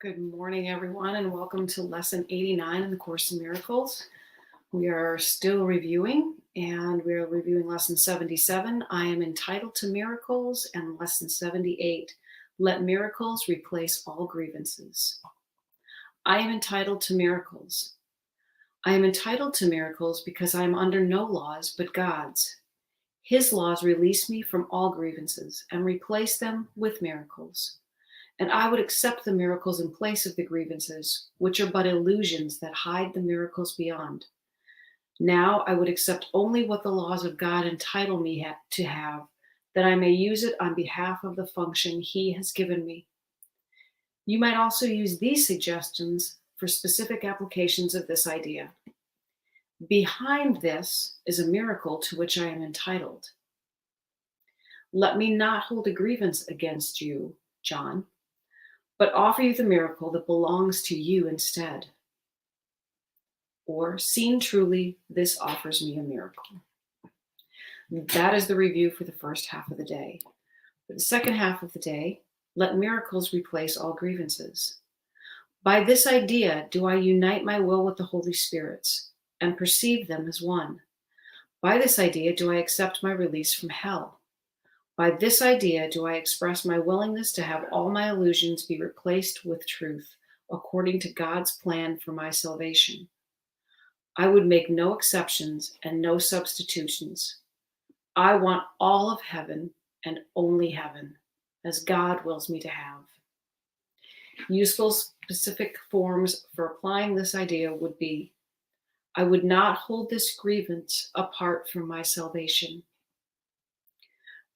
Good morning, everyone, and welcome to Lesson 89 in the Course in Miracles. We are still reviewing, and we are reviewing Lesson 77, I am entitled to miracles, and Lesson 78, let miracles replace all grievances. I am entitled to miracles. I am entitled to miracles because I am under no laws but God's. His laws release me from all grievances and replace them with miracles. And I would accept the miracles in place of the grievances, which are but illusions that hide the miracles beyond. Now I would accept only what the laws of God entitle me to have, that I may use it on behalf of the function He has given me. You might also use these suggestions for specific applications of this idea. Behind this is a miracle to which I am entitled. Let me not hold a grievance against you, John, but offer you the miracle that belongs to you instead. Or, seen truly, this offers me a miracle. That is the review for the first half of the day. For the second half of the day, let miracles replace all grievances. By this idea do I unite my will with the Holy Spirit's and perceive them as one. By this idea do I accept my release from hell. By this idea do I express my willingness to have all my illusions be replaced with truth, according to God's plan for my salvation. I would make no exceptions and no substitutions. I want all of heaven and only heaven, as God wills me to have. Useful specific forms for applying this idea would be, I would not hold this grievance apart from my salvation.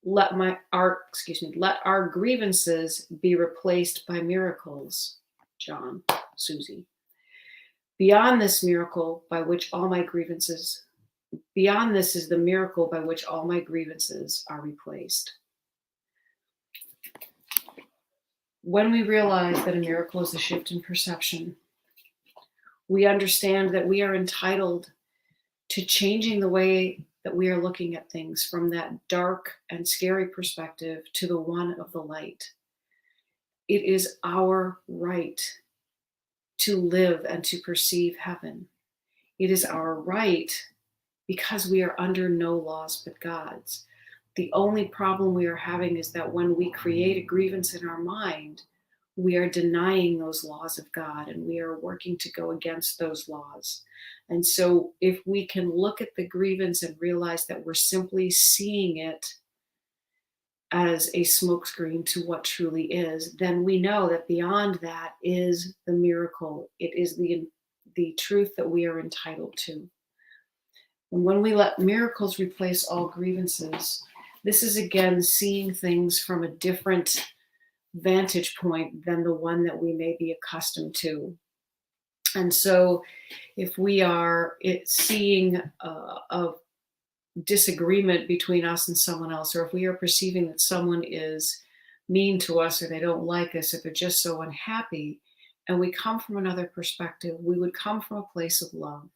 Let our grievances be replaced by miracles, John, Susie. Beyond this is the miracle by which all my grievances are replaced. When we realize that a miracle is a shift in perception, we understand that we are entitled to changing the way that we are looking at things from that dark and scary perspective to the one of the light. It is our right to live and to perceive heaven. It is our right because we are under no laws but God's. The only problem we are having is that when we create a grievance in our mind, we are denying those laws of God and we are working to go against those laws. And so if we can look at the grievance and realize that we're simply seeing it as a smokescreen to what truly is, then we know that beyond that is the miracle. It is the truth that we are entitled to. And when we let miracles replace all grievances, this is again seeing things from a different vantage point than the one that we may be accustomed to. And so if we are seeing a disagreement between us and someone else, or if we are perceiving that someone is mean to us or they don't like us, if they're just so unhappy, and we come from another perspective, we would come from a place of love.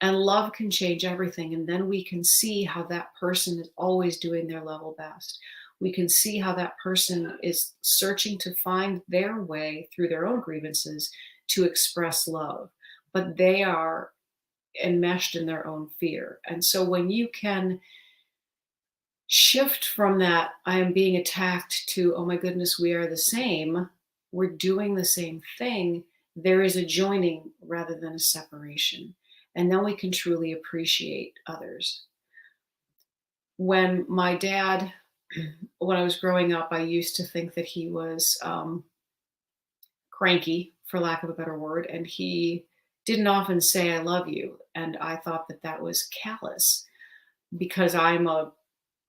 And love can change everything. And then we can see how that person is always doing their level best. We can see how that person is searching to find their way through their own grievances to express love, but they are enmeshed in their own fear. And so when you can shift from that, I am being attacked, to, oh my goodness, we are the same, we're doing the same thing, there is a joining rather than a separation. And then we can truly appreciate others. When my dad, when I was growing up, I used to think that he was cranky, for lack of a better word, and he didn't often say, I love you. And I thought that that was callous because I'm a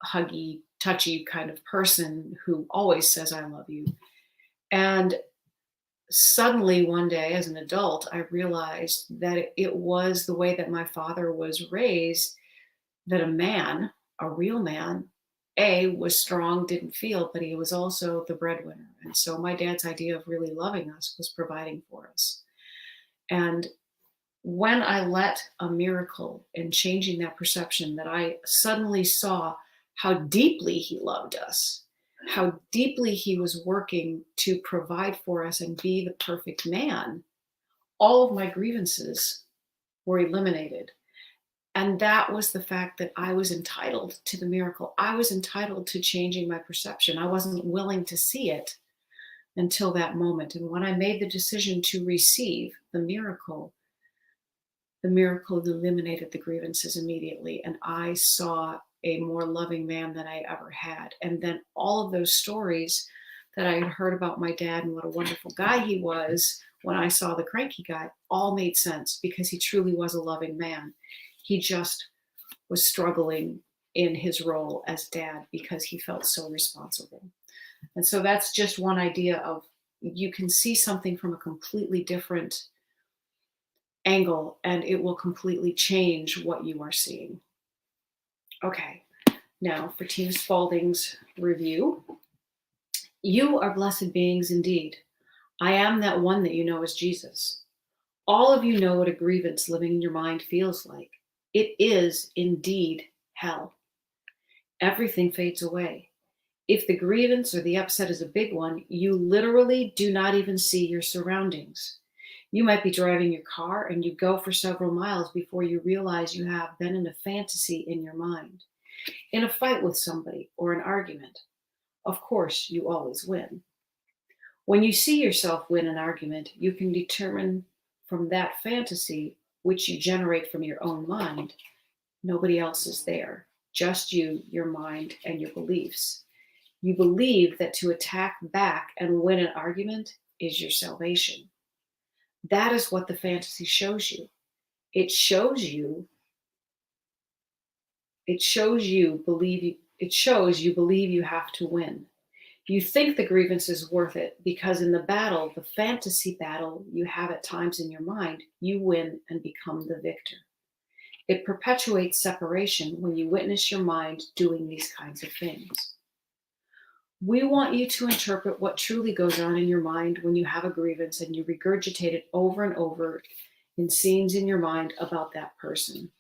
huggy, touchy kind of person who always says, I love you. And suddenly one day as an adult, I realized that it was the way that my father was raised, that a man, a real man, was strong, didn't feel, but he was also the breadwinner. And so my dad's idea of really loving us was providing for us. And when I let a miracle in changing that perception, that I suddenly saw how deeply he loved us, how deeply he was working to provide for us and be the perfect man, all of my grievances were eliminated. And that was the fact that I was entitled to the miracle. I was entitled to changing my perception. I wasn't willing to see it until that moment. And when I made the decision to receive the miracle eliminated the grievances immediately. And I saw a more loving man than I ever had. And then all of those stories that I had heard about my dad and what a wonderful guy he was when I saw the cranky guy all made sense, because he truly was a loving man. He just was struggling in his role as dad because he felt so responsible. And so that's just one idea of, you can see something from a completely different angle and it will completely change what you are seeing. Okay, now for Tina Spalding's review. You are blessed beings indeed. I am that one that you know as Jesus. All of you know what a grievance living in your mind feels like. It is indeed hell. Everything fades away. If the grievance or the upset is a big one, you literally do not even see your surroundings. You might be driving your car and you go for several miles before you realize you have been in a fantasy in your mind, in a fight with somebody or an argument. Of course, you always win. When you see yourself win an argument, you can determine from that fantasy, which you generate from your own mind, nobody else is there, just you, your mind, and your beliefs. You believe that to attack back and win an argument is your salvation. That is what the fantasy shows you. It shows you believe you have to win. You think the grievance is worth it because in the battle, the fantasy battle you have at times in your mind, you win and become the victor. It perpetuates separation when you witness your mind doing these kinds of things. We want you to interpret what truly goes on in your mind when you have a grievance and you regurgitate it over and over in scenes in your mind about that person.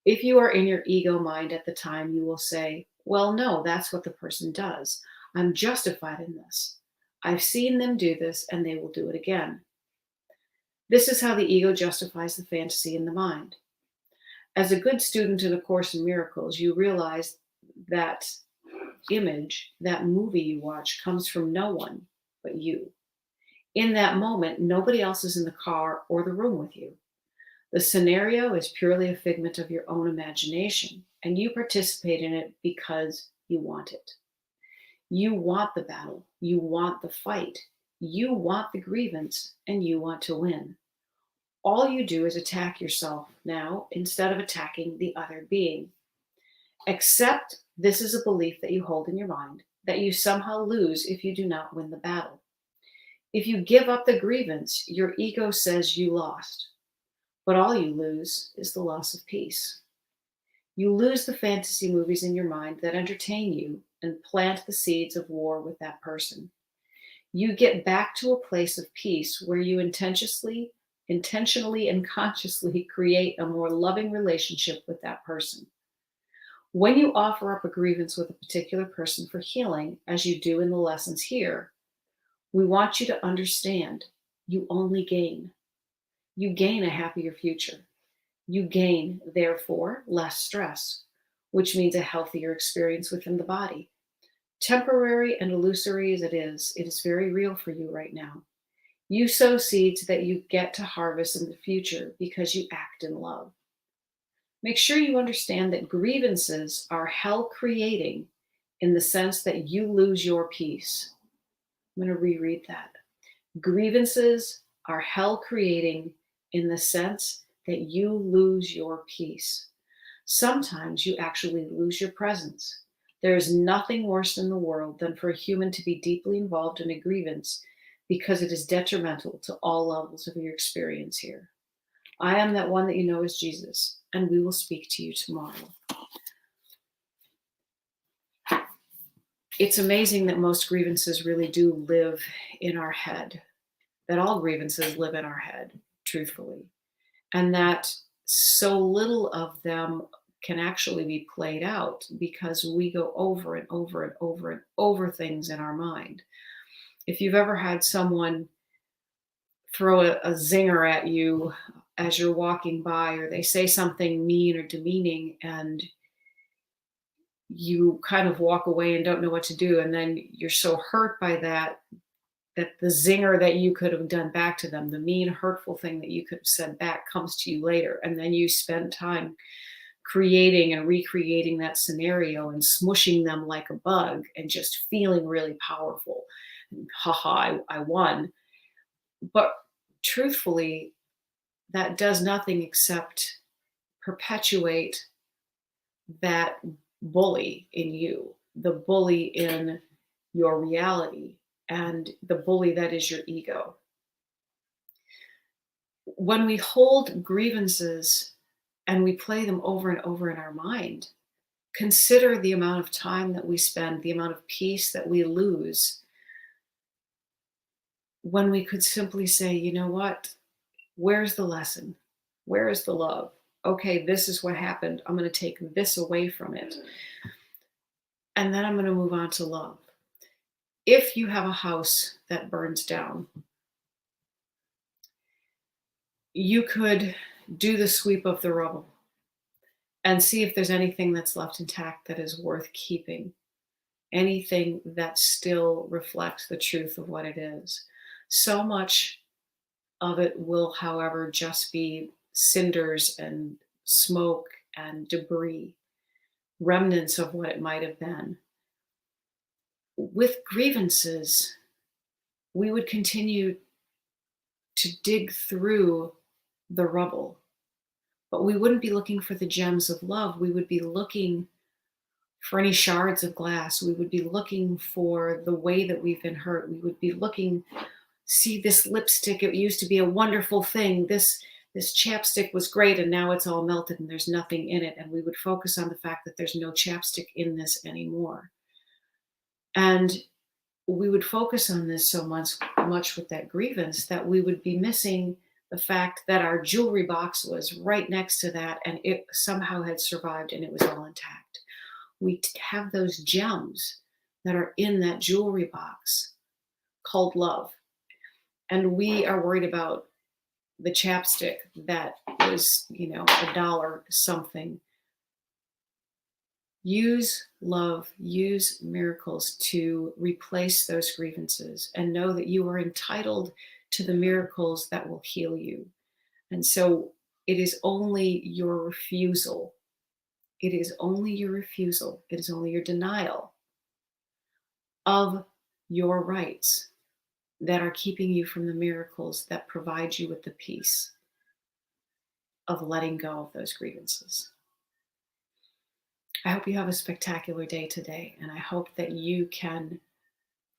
If you are in your ego mind at the time, you will say, well, no, that's what the person does. I'm justified in this. I've seen them do this and they will do it again. This is how the ego justifies the fantasy in the mind. As a good student in A Course in Miracles, you realize that image, that movie you watch, comes from no one but you. In that moment, nobody else is in the car or the room with you. The scenario is purely a figment of your own imagination, and you participate in it because you want it. You want the battle, you want the fight, you want the grievance, and you want to win. All you do is attack yourself now instead of attacking the other being. Except this is a belief that you hold in your mind, that you somehow lose if you do not win the battle. If you give up the grievance, your ego says you lost. But all you lose is the loss of peace. You lose the fantasy movies in your mind that entertain you and plant the seeds of war with that person. You get back to a place of peace where you intentionally and consciously create a more loving relationship with that person. When you offer up a grievance with a particular person for healing, as you do in the lessons here, we want you to understand you only gain. You gain a happier future. You gain, therefore, less stress, which means a healthier experience within the body. Temporary and illusory as it is very real for you right now. You sow seeds that you get to harvest in the future because you act in love. Make sure you understand that grievances are hell creating in the sense that you lose your peace. I'm going to reread that. Grievances are hell creating in the sense that you lose your peace. Sometimes you actually lose your presence. There is nothing worse in the world than for a human to be deeply involved in a grievance because it is detrimental to all levels of your experience here. I am that one that you know as Jesus, and we will speak to you tomorrow. It's amazing that most grievances really do live in our head, that all grievances live in our head, truthfully, and that so little of them can actually be played out because we go over and over and over and over things in our mind. If you've ever had someone throw a zinger at you as you're walking by, or they say something mean or demeaning, and you kind of walk away and don't know what to do, and then you're so hurt by that the zinger that you could have done back to them, the mean, hurtful thing that you could have said back, comes to you later. And then you spend time creating and recreating that scenario and smushing them like a bug and just feeling really powerful. And, haha, I won. But truthfully, that does nothing except perpetuate that bully in you, the bully in your reality, and the bully that is your ego. When we hold grievances and we play them over and over in our mind, consider the amount of time that we spend, the amount of peace that we lose, when we could simply say, you know what? Where's the lesson? Where is the love? Okay, this is what happened. I'm going to take this away from it. And then I'm going to move on to love. If you have a house that burns down, you could do the sweep of the rubble and see if there's anything that's left intact that is worth keeping, anything that still reflects the truth of what it is. So much of it will, however, just be cinders and smoke and debris, remnants of what it might have been. With grievances, we would continue to dig through the rubble, but we wouldn't be looking for the gems of love. We would be looking for any shards of glass. We would be looking for the way that we've been hurt. We would be looking, see this lipstick, it used to be a wonderful thing. This chapstick was great, and now it's all melted and there's nothing in it. And we would focus on the fact that there's no chapstick in this anymore. And we would focus on this so much with that grievance that we would be missing the fact that our jewelry box was right next to that, and it somehow had survived and it was all intact. We have those gems that are in that jewelry box called love. And we are worried about the chapstick that was, $1 something. Use love, use miracles to replace those grievances, and know that you are entitled to the miracles that will heal you. And so it is only your refusal. It is only your refusal. It is only your denial of your rights that are keeping you from the miracles that provide you with the peace of letting go of those grievances. I hope you have a spectacular day today, and I hope that you can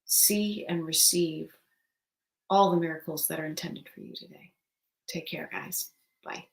see and receive all the miracles that are intended for you today. Take care, guys. Bye.